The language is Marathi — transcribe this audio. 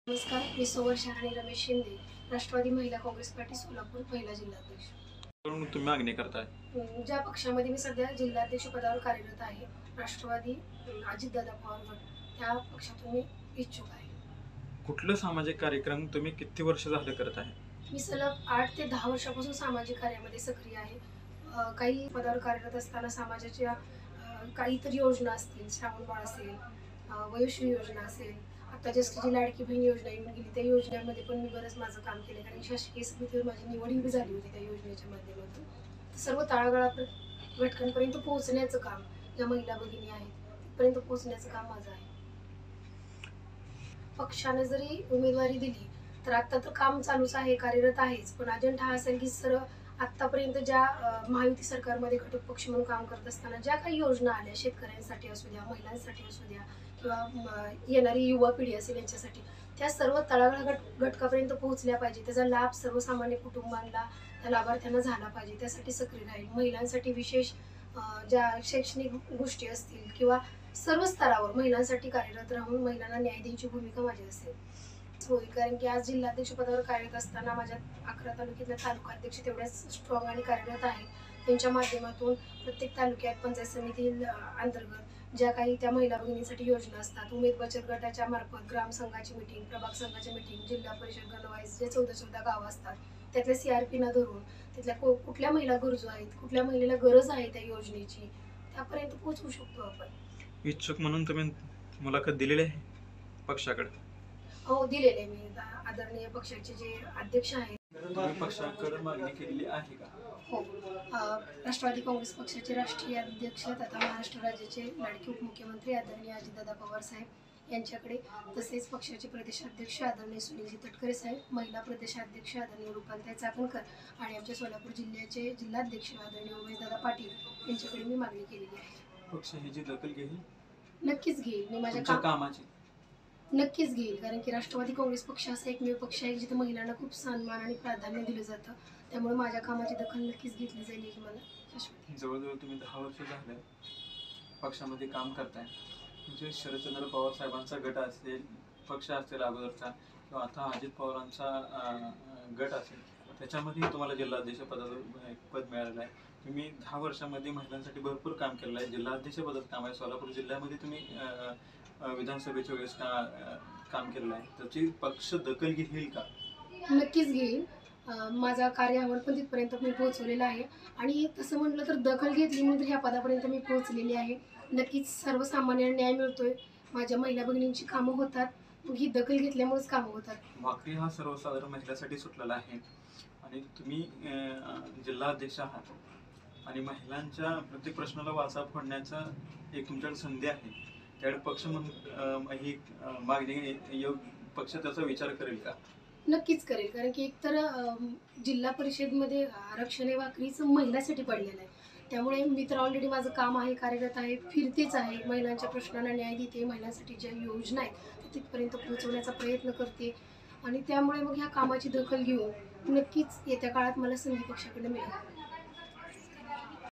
नमस्कार, मी सुवर्षा आणि रमेश शिंदे, राष्ट्रवादी महिला काँग्रेस पार्टी सोलापूर महिला जिल्हाध्यक्ष. तुम्ही मागणी करताय ज्या पक्षामध्ये मी सध्या जिल्हाध्यक्ष पदावर कार्यरत आहे, राष्ट्रवादी अजितदादा पवार गट, त्या पक्षातून मी इच्छुक आहे. कुठलं सामाजिक कार्यक्रम तुम्ही किती वर्ष झाले करत आहे? मी सलग 8 ते 10 वर्षापासून सामाजिक कार्यामध्ये सक्रिय आहे. काही पदावर कार्यरत असताना समाजाच्या काही इतर योजना असतील, श्रावणबाळ असेल, वयोश्री योजना असेल, आता जस्ट जी लाडकी बहीण योजना येऊन गेली, त्या योजनेमध्ये पण मी बरंच माझं काम केलं, कारण शासकीय समितीवर माझी निवडही झाली होती त्या योजनेच्या माध्यमातून. सर्व तळागाळापर्यंत घटकांपर्यंत पोहोचण्याचं काम, ज्या महिला भगिनी आहेत तिथपर्यंत पोहोचण्याचं काम माझं आहे. पक्षाने जरी उमेदवारी दिली तर आता तर काम चालूच आहे, कार्यरत आहेच, पण अजेंडा हा असेल की सर्व आत्तापर्यंत ज्या महायुती सरकारमध्ये घटक पक्ष म्हणून काम करत असताना ज्या काही योजना आल्या, शेतकऱ्यांसाठी असू द्या, महिलांसाठी असू द्या, किंवा येणारी युवा पिढी असेल यांच्यासाठी, त्या सर्व तळागाळ घटकापर्यंत पोहोचल्या पाहिजे. त्याचा लाभ सर्वसामान्य कुटुंबांना, त्या लाभार्थ्यांना झाला पाहिजे, त्यासाठी सक्रिय राहील. महिलांसाठी विशेष ज्या शैक्षणिक गोष्टी असतील किंवा सर्व स्तरावर महिलांसाठी कार्यरत राहून महिलांना न्याय द्यायची भूमिका माझी असेल. होय, कारण की आज जिल्हाध्यक्ष पदावर कार्यरत असताना माझ्या 11 तालुक्यातल्या तालुकाध्यक्ष तेवढ्याच स्ट्रॉंग आणि कार्यरत आहेत. त्यांच्या माध्यमातून प्रत्येक तालुक्यात पंचायत समिती अंतर्गत ज्या काही त्या महिला भगिनींसाठी योजना असतात, उमेद बचत गटाच्या मार्फत ग्रामसंघाची मिटिंग, प्रभाग संघाची मिटिंग, जिल्हा परिषद गणवाईज जे 14 गावं असतात, त्यातल्या CRP न धरून तिथल्या कुठल्या महिला गरजू आहेत, कुठल्या महिलेला गरज आहे त्या योजनेची, त्यापर्यंत पोहोचवू शकतो आपण. इच्छुक म्हणून तुम्ही मुलाखत दिलेली आहे पक्षाकडे? हो, दिलेले. मी आदरणीय पक्षाचे जे अध्यक्ष आहेत, तुम्ही पक्षाकडे मागणी केलेली आहे का? हो, राष्ट्रवादी काँग्रेस पक्षाचे राष्ट्रीय अध्यक्ष तथा महाराष्ट्र राज्याचे लाडके उपमुख्यमंत्री आदरणीय अजितदादा पवार साहेब यांच्याकडे, तसेच पक्षाचे प्रदेशाध्यक्ष आदरणीय सुनीलजी तटकरे साहेब, महिला प्रदेशाध्यक्ष आदरणीय रुपालताई चाकणकर आणि आमच्या सोलापूर जिल्ह्याचे जिल्हाध्यक्ष आदरणीय उमेशदादा पाटील यांच्याकडे मी मागणी केलेली आहे. पक्ष ह्याची दखल घेईल? नक्कीच घेईल. मी माझ्या कामाची नक्कीच घेईल, कारण की राष्ट्रवादी काँग्रेस पक्ष असा एकमेव पक्ष आहे जिथे महिलांना खूप सन्मान आणि प्राधान्य दिलं जातं. त्यामुळे माझ्या कामाची दखल नक्कीच घेतली जाईल ही मला शाश्वती. जवळजवळ तुम्ही 10 वर्ष झाले पक्षामध्ये काम करताय. म्हणजे शरदचंद्र पवार साहेबांचा गट असेल, पक्ष असेल अगोदरचा, किंवा आता अजित पवारांचा गट असेल, त्याच्यामध्ये तुम्हाला जिल्हाध्यक्ष पदाचं पद मिळालेलं आहे. तुम्ही 10 वर्षामध्ये महिलांसाठी भरपूर काम केलेलं आहे. जिल्हाध्यक्ष पदाचं काम आहे. सोलापूर जिल्ह्यामध्ये तुम्ही विधानसभेच्या वेळेस काम केलेलं आहे. त्याची पक्ष दखल घेईल का? नक्कीच घेईल. माझा कार्यावर पण तिथपर्यंत मी पोहोचवलेला आहे, आणि तसं म्हटलं तर दखल घेतली म्हणून ह्या पदापर्यंत मी पोहोचलेली आहे. नक्कीच सर्वसामान्यांना न्याय मिळतोय, माझ्या महिला भगिनींची कामं होतात, मग ही दखल घेतल्यामुळेच कामं होतात. भाकरी हा सर्वसाधारण महिलांसाठी सुटलेला आहे, आणि तुम्ही जिल्हाध्यक्ष आहात, आणि महिलांच्या प्रत्येक प्रश्नाला वाचा फोडण्याचा एक तुमच्याकडे संधी आहे. त्याकडे पक्ष म्हणून ही मागणी पक्ष त्याचा विचार करेल का? नक्कीच करेल, कारण की एकतर जिल्हा परिषदमध्ये आरक्षण हे भाकरीचं महिलांसाठी पडलेलं आहे. त्यामुळे मी तर ऑलरेडी माझं काम आहे, कार्यरत आहे, फिरतेच आहे, महिलांच्या प्रश्नांना न्याय देते, महिलांसाठी ज्या योजना आहेत त्या तिथपर्यंत पोहोचवण्याचा प्रयत्न करते, आणि त्यामुळे मग ह्या कामाची दखल घेऊन नक्कीच येत्या काळात मला संधी पक्षाकडे मिळेल.